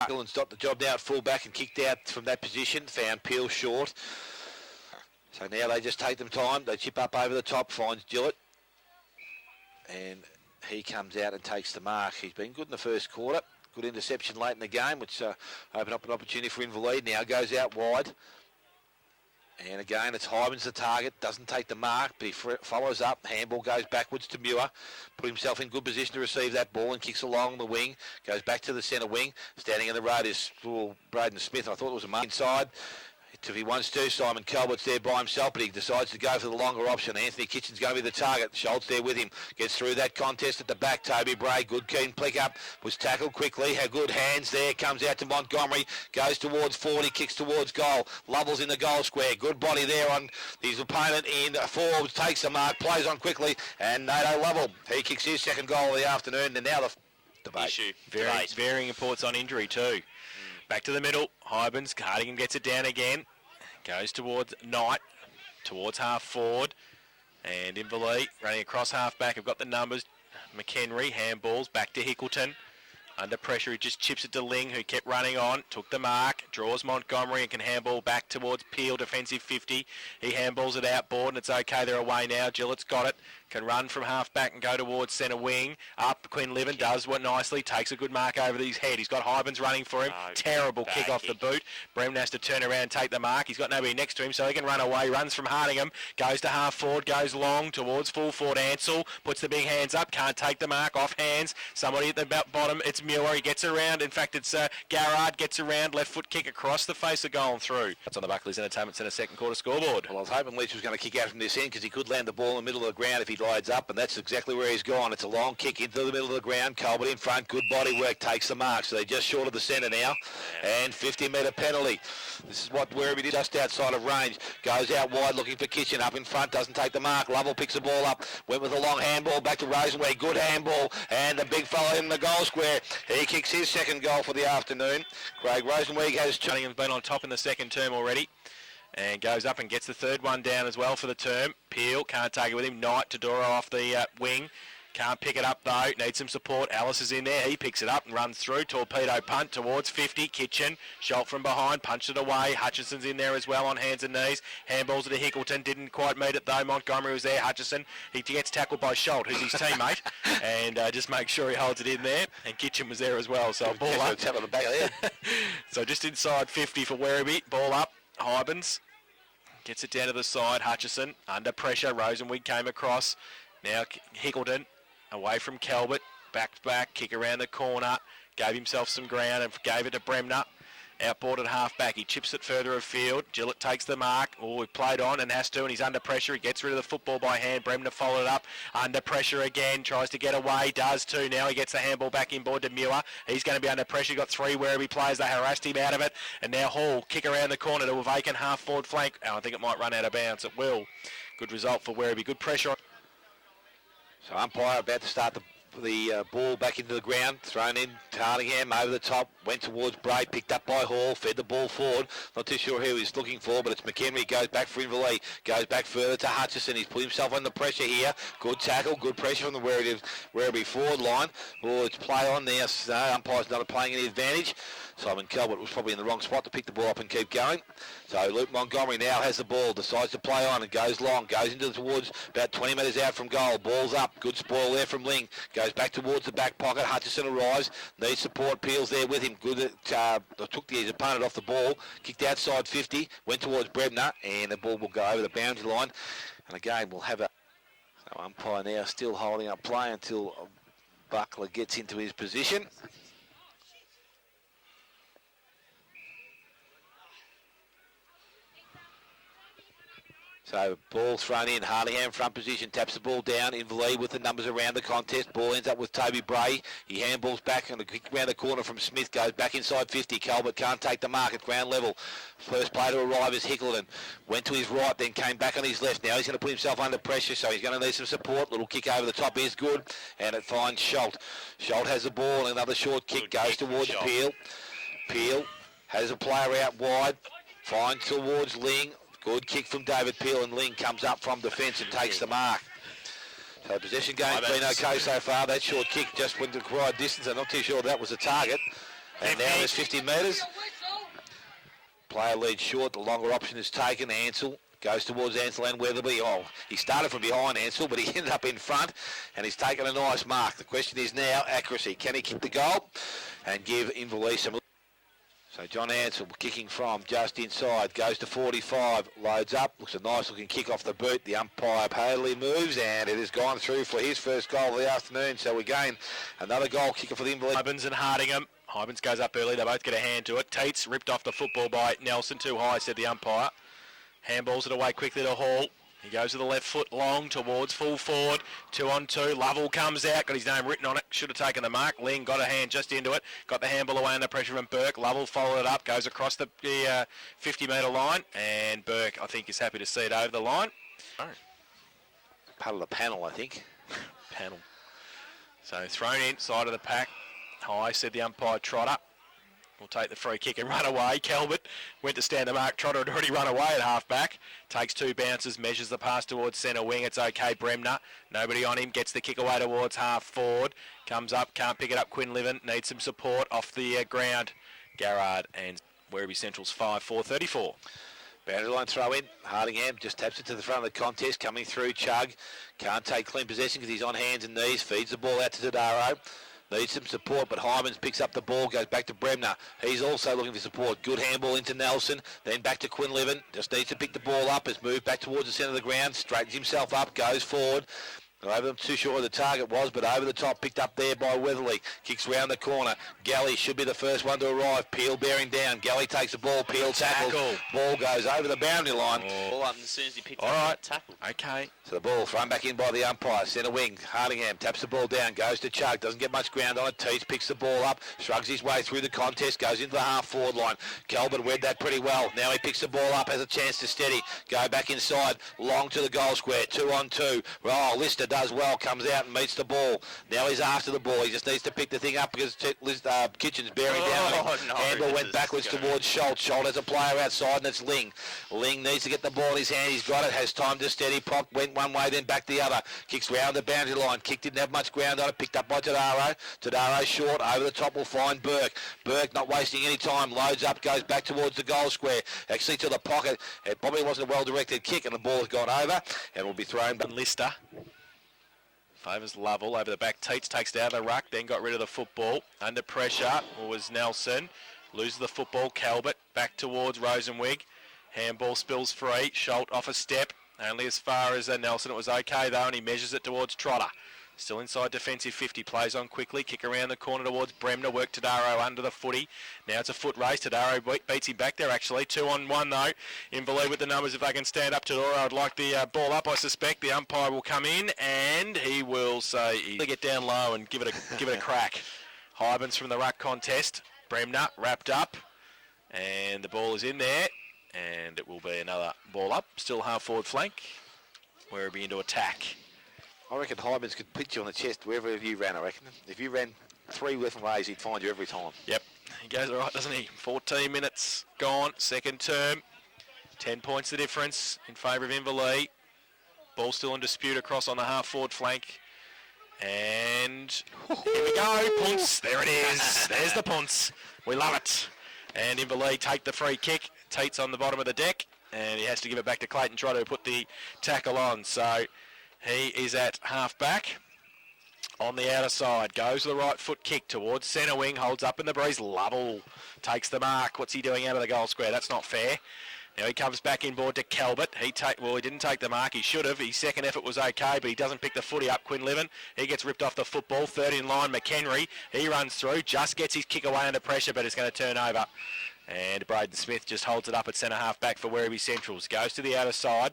Dylan's got the job now at full-back and kicked out from that position. Found Peel short. So now they just take them time. They chip up over the top, finds Gillett. And he comes out and takes the mark. He's been good in the first quarter. Good interception late in the game, which opened up an opportunity for Inverleigh. Now goes out wide. And again, it's Hyman's the target. Doesn't take the mark, but he follows up. Handball goes backwards to Muir. Put himself in good position to receive that ball and kicks along the wing. Goes back to the centre wing. Standing in the road is Braden Smith. I thought it was a mark inside. If he wants to, Simon Calvert's there by himself, but he decides to go for the longer option. Anthony Kitchen's going to be the target. Schultz there with him. Gets through that contest at the back. Toby Bray, good keen pick up. Was tackled quickly. Had good hands there. Comes out to Montgomery. Goes towards 40. Kicks towards goal. Lovell's in the goal square. Good body there on his opponent in Forbes. Takes the mark. Plays on quickly. And Nato Lovell. He kicks his second goal of the afternoon. And now the debate. Issue. Varying reports on injury too. Back to the middle. Hybens. Cardigan gets it down again. Goes towards Knight, towards half forward, and Inverleigh running across half back. I've got the numbers. McHenry, handballs, back to Hickleton. Under pressure, he just chips it to Ling, who kept running on, took the mark, draws Montgomery and can handball back towards Peel, defensive 50. He handballs it outboard, and it's okay, they're away now. Gillett's got it, can run from half back and go towards centre wing. Up, Quinn Livin does what nicely, takes a good mark over his head. He's got Hybens running for him. Terrible kick off the boot. Bremner has to turn around and take the mark. He's got nobody next to him, so he can run away. Runs from Hardingham, goes to half forward, goes long towards full forward. Ansell puts the big hands up, can't take the mark, off hands. Somebody at the bottom, it's Muir. He gets around. In fact, it's Garrard gets around. Left foot kick across the face of goal and through. That's on the Buckley's Entertainment Centre second quarter scoreboard. Well, I was hoping Leach was going to kick out from this end because he could land the ball in the middle of the ground if he lides up, and that's exactly where he's gone. It's a long kick into the middle of the ground. Colbert in front. Good body work. Takes the mark. So they're just short of the centre now. And 50-metre penalty. This is what Werribee did just outside of range. Goes out wide looking for Kitchen. Up in front. Doesn't take the mark. Lovell picks the ball up. Went with a long handball back to Rosenweg. Good handball. And the big fella in the goal square. He kicks his second goal for the afternoon. Craig Rosenweg has... Cunningham's been on top in the second term already. And goes up and gets the third one down as well for the term. Peel can't take it with him. Knight to Dora off the wing. Can't pick it up though. Needs some support. Alice is in there. He picks it up and runs through. Torpedo punt towards 50. Kitchen. Schultz from behind. Punched it away. Hutchinson's in there as well on hands and knees. Handballs to Hickleton. Didn't quite meet it though. Montgomery was there. Hutchison. He gets tackled by Schultz, who's his teammate. And just make sure he holds it in there. And Kitchen was there as well. So ball up. Tap on the back of the head. So just inside 50 for Werribee. Ball up. Hybens. Gets it down to the side. Hutchison under pressure. Rosenwig came across. Now Hickleton away from Calvert. Back, kick around the corner. Gave himself some ground and gave it to Bremner. Outboard at half back. He chips it further afield. Gillett takes the mark. Oh, he played on and has to, and he's under pressure. He gets rid of the football by hand. Bremner followed it up. Under pressure again. Tries to get away. Does too. Now he gets the handball back inboard to Muir. He's going to be under pressure. Got three Werribee players. They harassed him out of it. And now Hall kick around the corner to a vacant half forward flank. Oh, I think it might run out of bounds. It will. Good result for Werribee. Good pressure. So umpire about to start the ball back into the ground, thrown in to Hardingham over the top, went towards Bray, picked up by Hall, fed the ball forward. Not too sure who he's looking for, but it's McHenry. Goes back for Inverleigh, goes back further to Hutchison. He's put himself under pressure here. Good tackle, good pressure from the Werribee forward line. Oh, it's play on there. So umpire's not playing any advantage. Simon Calvert was probably in the wrong spot to pick the ball up and keep going. So Luke Montgomery now has the ball, decides to play on and goes long, goes into towards about 20 metres out from goal. Ball's up, good spoil there from Ling. Goes back towards the back pocket. Hutchison arrives, needs support. Peel's there with him. Good, took his opponent off the ball, kicked outside 50, went towards Bremner, and the ball will go over the boundary line. And again, we'll have a... So umpire now still holding up play until Buckler gets into his position. So ball thrown in, Hardingham front position, taps the ball down, Inverleigh with the numbers around the contest. Ball ends up with Toby Bray. He handballs back and the kick around the corner from Smith goes back inside 50. Calvert can't take the mark at ground level. First player to arrive is Hickleton. Went to his right, then came back on his left. Now he's going to put himself under pressure, so he's going to need some support. Little kick over the top is good, and it finds Schultz. Schultz has the ball, another short kick, goes towards Peel. Peel has a player out wide, finds towards Ling. Good kick from David Peel, and Ling comes up from defence and takes the mark. So possession game's been okay so far. That short kick just went to the required distance. I'm not too sure that was a target. And now there's 50 metres. Player leads short. The longer option is taken. Ansell goes towards Ansell and Werribee. Oh, he started from behind Ansell, but he ended up in front, and he's taken a nice mark. The question is now accuracy. Can he kick the goal and give Inverleigh some... So John Ansell kicking from just inside, goes to 45, loads up, looks a nice looking kick off the boot. The umpire Paley moves, and it has gone through for his first goal of the afternoon. So again, another goal kicker for the Inverleigh. Hybens and Hardingham. Hybens goes up early, they both get a hand to it. Tate's ripped off the football by Nelson, too high, said the umpire. Handballs it away quickly to Hall. He goes with the left foot long towards full forward. 2-on-2. Lovell comes out. Got his name written on it. Should have taken the mark. Ling got a hand just into it. Got the handball away under pressure from Burke. Lovell followed it up. Goes across the 50-metre line. And Burke, I think, is happy to see it over the line. Oh. Part of the panel, I think. Panel. So thrown inside of the pack. High, said the umpire. Trotter will take the free kick and run away. Calvert went to stand the mark. Trotter had already run away at half-back. Takes 2 bounces, measures the pass towards centre wing. It's okay, Bremner. Nobody on him. Gets the kick away towards half-forward. Comes up, can't pick it up. Quinlivan needs some support off the ground. Garrard and Werribee Central's 5-4-34. Boundary line throw in. Hardingham just taps it to the front of the contest. Coming through, Chug. Can't take clean possession because he's on hands and knees. Feeds the ball out to Tadaro. Needs some support, but Hymans picks up the ball, goes back to Bremner. He's also looking for support. Good handball into Nelson, then back to Quinlivan. Just needs to pick the ball up, has moved back towards the centre of the ground, straightens himself up, goes forward. Over too short where the target was, but over the top, picked up there by Weatherly. Kicks round the corner. Galley should be the first one to arrive. Peel bearing down. Galley takes the ball. Peel tackles. Ball goes over the boundary line. Ball up as soon as he picked up that tackle. Okay. So the ball thrown back in by the umpire. Centre wing. Hardingham taps the ball down. Goes to Chug. Doesn't get much ground on it. Teach picks the ball up. Shrugs his way through the contest. Goes into the half-forward line. Calvert read that pretty well. Now he picks the ball up. Has a chance to steady. Go back inside. Long to the goal square. 2-on-2. Oh, Lister does well. Comes out and meets the ball. Now he's after the ball. He just needs to pick the thing up because Kitchen's bearing down. No, Handball went backwards towards Schultz. Schultz has a player outside and it's Ling. Ling needs to get the ball in his hand. He's got it. Has time to steady. Pop went one way, then back the other. Kicks round the boundary line. Kick didn't have much ground on it. Picked up by Tadaro. Tadaro short. Over the top will find Burke. Burke not wasting any time. Loads up. Goes back towards the goal square. Actually to the pocket. It probably wasn't a well-directed kick and the ball has gone over and will be thrown back. Lister. Favours Lovell over the back. Teats takes it out of the ruck, then got rid of the football. Under pressure was Nelson. Loses the football. Calvert back towards Rosenwig. Handball spills free. Schultz off a step. Only as far as Nelson. It was okay though, and he measures it towards Trotter. Still inside defensive 50. Plays on quickly. Kick around the corner towards Bremner. Work Tadaro under the footy. Now it's a foot race. Tadaro beats him back there actually. 2-on-1 though. Inverleigh with the numbers if they can stand up. Tadaro would like the ball up I suspect. The umpire will come in and he will say he'll get down low and give it a crack. Hybens from the ruck contest. Bremner wrapped up and the ball is in there and it will be another ball up. Still half forward flank. Werribee into attack. I reckon Hybens could pitch you on the chest wherever you ran, I reckon. If you ran 3 different ways, he'd find you every time. Yep. He goes all right, doesn't he? 14 minutes gone, second term. 10 points the difference in favour of Inverleigh. Ball still in dispute across on the half-forward flank. And here we go, punts. There it is. There's the punts. We love it. And Inverleigh take the free kick. Tate's on the bottom of the deck. And he has to give it back to Clayton, try to put the tackle on. So he is at half-back. On the outer side, goes to the right foot kick towards centre wing, holds up in the breeze. Lovell takes the mark. What's he doing out of the goal square? That's not fair. Now he comes back inboard to Calvert. He didn't take the mark. He should have. His second effort was okay, but he doesn't pick the footy up. Quinlivan, he gets ripped off the football. Third in line, McHenry. He runs through, just gets his kick away under pressure, but it's going to turn over. And Braden Smith just holds it up at centre half back for Werribee Centrals. Goes to the outer side,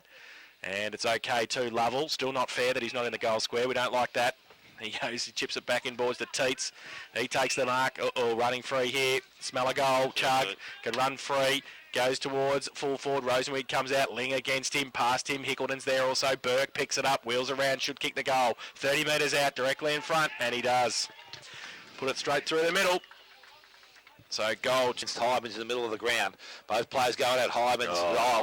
and it's okay too. Lovell, still not fair that he's not in the goal square. We don't like that. He chips it back inboards to Teats. He takes the mark. Running free here. Smell a goal. Chug can run free. Goes towards full forward. Rosenweed comes out. Ling against him. Past him. Hickleton's there also. Burke picks it up. Wheels around. Should kick the goal. 30 metres out. Directly in front. And he does. Put it straight through the middle. So goal. Against Hybans in the middle of the ground. Both players going at Hybans.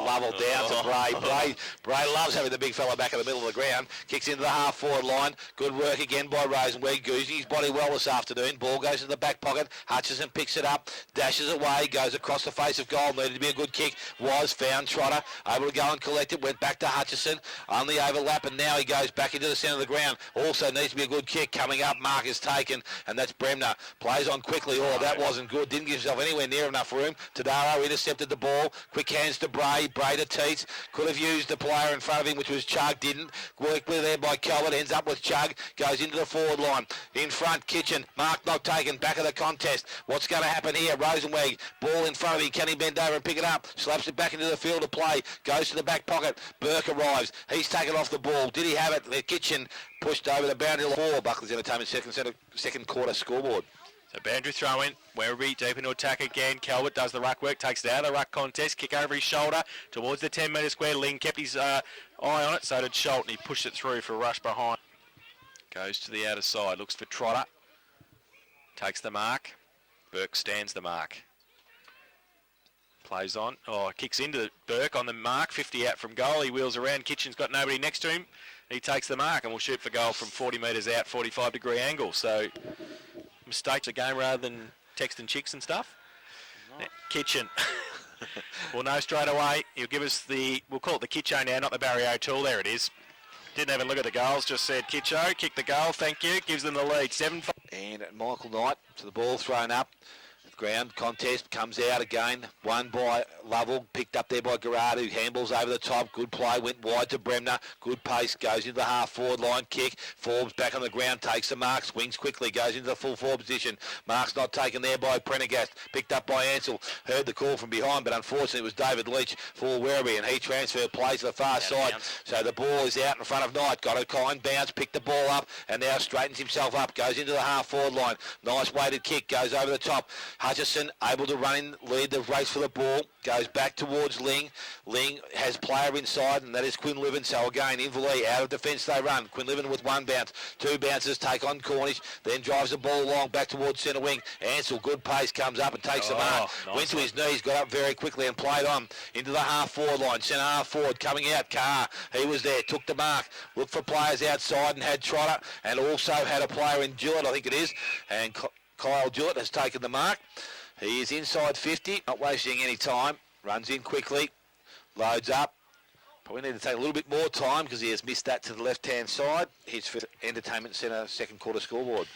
Lovell down to Bray. Bray loves having the big fella back in the middle of the ground. Kicks into the half-forward line. Good work again by Rosenberg. Goosing his body well this afternoon. Ball goes to the back pocket. Hutchison picks it up. Dashes away. Goes across the face of goal. Needed to be a good kick. Was found. Trotter. Able to go and collect it. Went back to Hutchison. Only overlap, and now he goes back into the centre of the ground. Also needs to be a good kick. Coming up. Mark is taken, and that's Bremner. Plays on quickly. That wasn't good. Didn't give himself anywhere near enough room. Tadaro intercepted the ball. Quick hands to Bray. Bray to Teets. Could have used the player in front of him, which was Chug. Didn't. Worked with there by Calvert. Ends up with Chug. Goes into the forward line. In front, Kitchen. Mark not taken. Back of the contest. What's going to happen here? Rosenweg. Ball in front of him. Can he bend over and pick it up? Slaps it back into the field of play. Goes to the back pocket. Burke arrives. He's taken off the ball. Did he have it? The Kitchen pushed over the boundary for Buckley's Entertainment second quarter scoreboard. So boundary throw in, Werribee deep into attack again. Calvert does the ruck work, takes it out of the ruck contest, kick over his shoulder towards the 10-metre square. Ling kept his eye on it, so did Schultz, and he pushed it through for a rush behind. Goes to the outer side, looks for Trotter. Takes the mark. Burke stands the mark. Plays on. Kicks into Burke on the mark. 50 out from goal. He wheels around. Kitchen's got nobody next to him. He takes the mark and will shoot for goal from 40 metres out, 45-degree angle. So mistakes a game rather than texting chicks and stuff. Now, Kitchen. We'll know straight away. He'll give us we'll call it the Kitcho now, not the Barry O'Toole. There it is. Didn't even look at the goals, just said Kitcho, kick the goal, thank you. Gives them the lead, 7-5. And Michael Knight to the ball thrown up. Ground contest comes out again, won by Lovell, picked up there by Gerard, who handballs over the top. Good play, went wide to Bremner. Good pace, goes into the half-forward line kick. Forbes back on the ground, takes the mark, swings quickly, goes into the full forward position. Mark's not taken there by Prendergast, picked up by Ansell. Heard the call from behind, but unfortunately it was David Leach for Werribee, and he transferred plays to the far side. So the ball is out in front of Knight. Got a kind bounce, picked the ball up, and now straightens himself up. Goes into the half-forward line. Nice weighted kick, goes over the top. Hutchison able to run in, lead the race for the ball, goes back towards Ling. Ling has player inside, and that is Quinlivan. So again, Inverleigh out of defence they run. Quinlivan with one bounce, two bounces, take on Cornish, then drives the ball along back towards centre wing. Ansell, good pace, comes up and takes the mark. Nice. Went to his knees, got up very quickly and played on into the half-forward line. Centre half-forward coming out, Carr. He was there, took the mark, looked for players outside and had Trotter, and also had a player in Jewett, I think it is, and Kyle Jewett has taken the mark. He is inside 50, not wasting any time. Runs in quickly, loads up. Probably need to take a little bit more time because he has missed that to the left-hand side. His for Entertainment Centre second quarter scoreboard.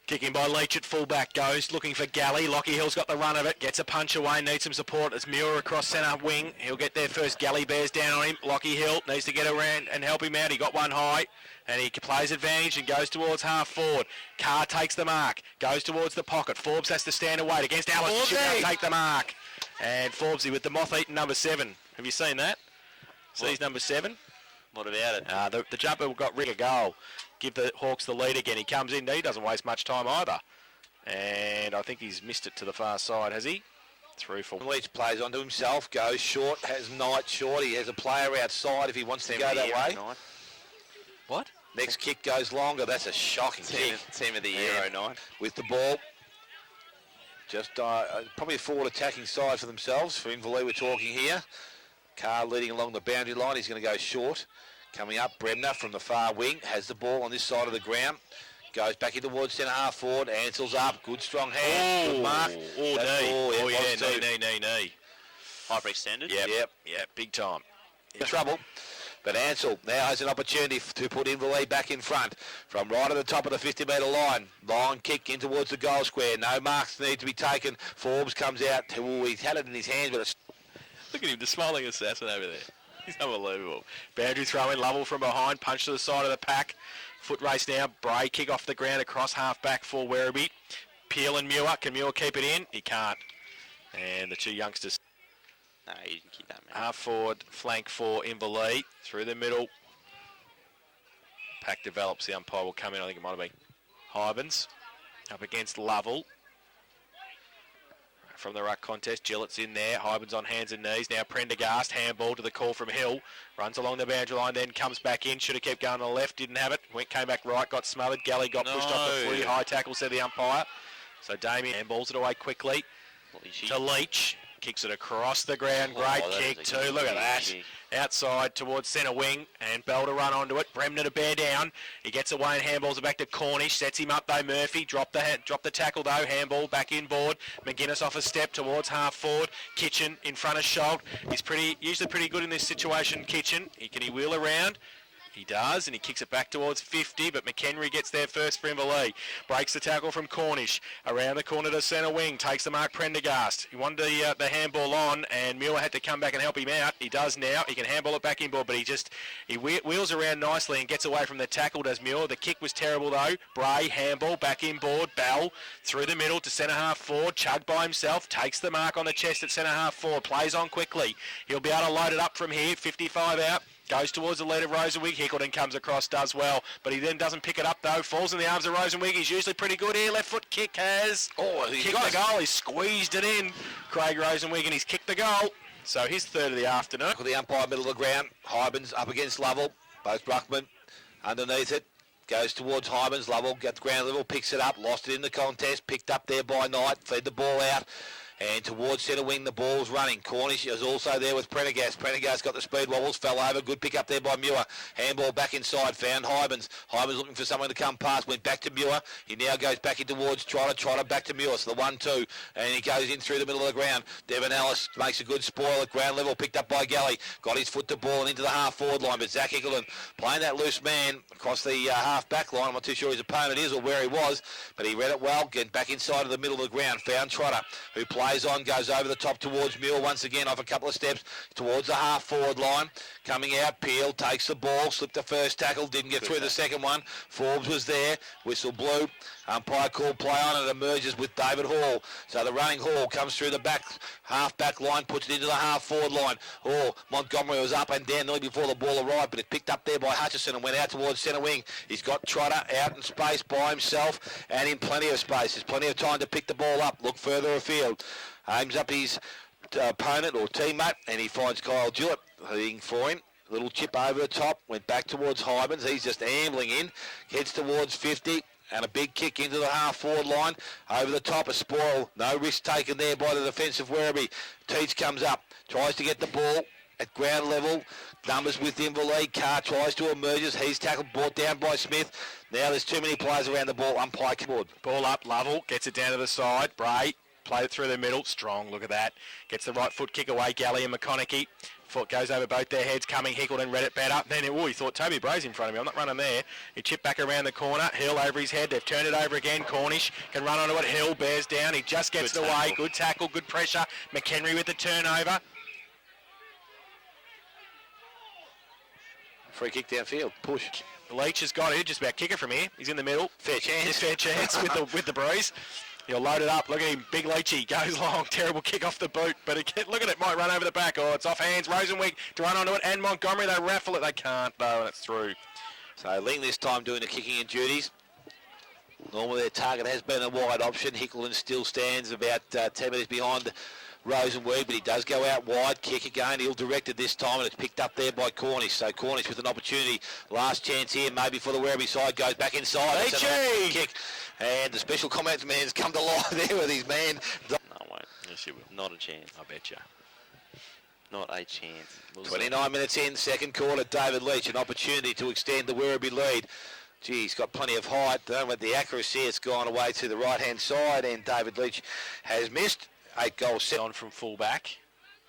Kicking by Leach at fullback, goes looking for Galley. Lockie Hill's got the run of it, gets a punch away, needs some support. It's Muir across centre wing. He'll get there first. Galley bears down on him. Lockie Hill needs to get around and help him out. He got one high, and he plays advantage and goes towards half forward. Carr takes the mark, goes towards the pocket. Forbes has to stand away against Alice. Should not take the mark. And Forbesy with the moth-eaten number 7. Have you seen that? Sees number 7? What about it? The jumper got rid of goal. Give the Hawks the lead again. He comes in. He doesn't waste much time either. And I think he's missed it to the far side, has he? Through for Leach plays onto himself, goes short, has Knight short. He has a player outside if he wants to go that way. What? Next kick goes longer. That's a shocking kick. Team of the year, 09. With the ball. Just probably a forward attacking side for themselves. For Inverleigh, we're talking here. Carr leading along the boundary line. He's going to go short. Coming up, Bremner from the far wing. Has the ball on this side of the ground. Goes back in towards centre half forward. Ansell's up. Good strong hand. Good mark. Knee. Knee. Hyperextended. Yep, big time. In trouble. But Ansell now has an opportunity to put Inverleigh back in front from right at the top of the 50-metre line. Long kick in towards the goal square. No marks need to be taken. Forbes comes out. He's had it in his hands, but it's... Look at him, the smiling assassin over there. He's unbelievable. Boundary throw in, Lovell from behind, punch to the side of the pack. Foot race now. Bray kick off the ground across half back for Werribee. Peel and Muir. Can Muir keep it in? He can't. And the two youngsters. No, you can keep that, man. Half forward, flank for Inverleigh. Through the middle. Pack develops. The umpire will come in. I think it might have been Hybans. Up against Lovell. From the ruck contest, Gillett's in there. Hybans on hands and knees. Now Prendergast, handball to the call from Hill. Runs along the boundary line, then comes back in. Should have kept going on the left, didn't have it. Came back right, got smothered. Galley got pushed off the footy. High tackle, said the umpire. So Damien handballs it away quickly Leachy. to Leach. Kicks it across the ground. Great that kick is a too. good Look at kick. that. Kick. Outside towards centre wing, and Bell to run onto it. Bremner to bear down. He gets away and handballs it back to Cornish. Sets him up though. Murphy drop the tackle though. Handball back inboard. McGuinness off a step towards half forward. Kitchen in front of Schultz. He's usually pretty good in this situation. Kitchen. Can he wheel around? He does, and he kicks it back towards 50, but McHenry gets there first for Inverleigh. Breaks the tackle from Cornish. Around the corner to centre wing. Takes the mark Prendergast. He wanted the handball on, and Muir had to come back and help him out. He does now. He can handball it back inboard, but he wheels around nicely and gets away from the tackle, does Muir. The kick was terrible, though. Bray, handball, back inboard. Bell through the middle to centre half forward. Chug by himself. Takes the mark on the chest at centre half forward. Plays on quickly. He'll be able to load it up from here. 55 out. Goes towards the lead of Rosenwig. Hickleton comes across, does well, but he then doesn't pick it up though. Falls in the arms of Rosenwig. He's usually pretty good here. Left foot kick has kicked the goal. He squeezed it in. Craig Rosenwig, and he's kicked the goal. So his third of the afternoon. Look at the umpire, middle of the ground. Hybens up against Lovell. Both Bruckman underneath it. Goes towards Hybens. Lovell gets ground level, picks it up, lost it in the contest, picked up there by Knight, fed the ball out. And towards centre wing, the ball's running. Cornish is also there with Prendergast. Prendergast got the speed wobbles, fell over. Good pick up there by Muir. Handball back inside, found Hybens. Hybens looking for someone to come past, went back to Muir. He now goes back in towards Trotter back to Muir. So the 1-2, and he goes in through the middle of the ground. Devon Ellis makes a good spoil at ground level, picked up by Galley. Got his foot to ball and into the half-forward line, but Zach Hickleton playing that loose man across the half-back line. I'm not too sure his opponent is or where he was, but he read it well. Getting back inside of the middle of the ground, found Trotter, who plays on, goes over the top towards Muir once again off a couple of steps towards the half-forward line. Coming out, Peel takes the ball, slipped the first tackle, didn't get through the second one. Forbes was there, whistle blew. Umpire called play on, and it emerges with David Hall. So the running Hall comes through the half-back line, puts it into the half-forward line. Montgomery was up and down nearly before the ball arrived, but it picked up there by Hutchison and went out towards centre wing. He's got Trotter out in space by himself and in plenty of space. There's plenty of time to pick the ball up, look further afield. Aims up his opponent or teammate, and he finds Kyle Jewett heading for him. Little chip over the top, went back towards Hybens. He's just ambling in, heads towards 50. And a big kick into the half-forward line. Over the top, a spoil. No risk taken there by the defensive Werribee. Teach comes up, tries to get the ball at ground level. Numbers with Inverleigh. Carr tries to emerges. He's tackled, brought down by Smith. Now there's too many players around the ball. Umpire board. Ball up, Lovell gets it down to the side. Bray played it through the middle. Strong, look at that. Gets the right foot kick away. Galley and McConaughey. Foot goes over both their heads. Coming, Hickleton read it better. Then he thought Toby Bray's in front of me. I'm not running there. He chipped back around the corner. Hill over his head. They've turned it over again. Cornish can run onto it. Hill bears down. He just gets it away. Good tackle, good pressure. McHenry with the turnover. Free kick downfield. Push. Leach has got it. Just about kicker from here. He's in the middle. Fair chance. Fair chance with the breeze. He'll load it up. Look at him. Big Leachy goes long. Terrible kick off the boot. But look at it. Might run over the back. Oh, it's off hands. Rosenwig to run onto it. And Montgomery, they raffle it. They can't, though, and it's through. So Ling this time doing the kicking and duties. Normally their target has been a wide option. Hickleton still stands about 10 metres behind Rosenwig, but he does go out wide. Kick again. He'll direct it this time, and it's picked up there by Cornish. So Cornish with an opportunity. Last chance here, maybe for the Werribee side. Goes back inside. Leachy! Kick. And the special comments man's come to life there with his man. No, I won't. Yes, you will. Not a chance. I bet you. Not a chance. 29 minutes in, second quarter. David Leach, an opportunity to extend the Werribee lead. Gee, he's got plenty of height. With the accuracy, it's gone away to the right-hand side, and David Leach has missed. 8 goals set. On from full-back.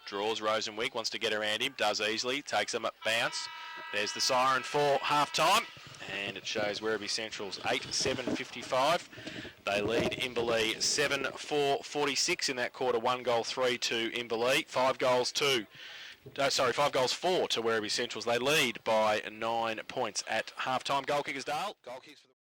Draws Rosenwig, wants to get around him, does easily, takes him at bounce. There's the siren for half-time, and it shows Werribee Central's 8-7-55. They lead Inverleigh 7-4-46 in that quarter. 1 goal, 3 to Inverleigh. 5 goals, 4 to Werribee Central's. They lead by 9 points at half-time. Goal kickers, Dale. Goal kicks for the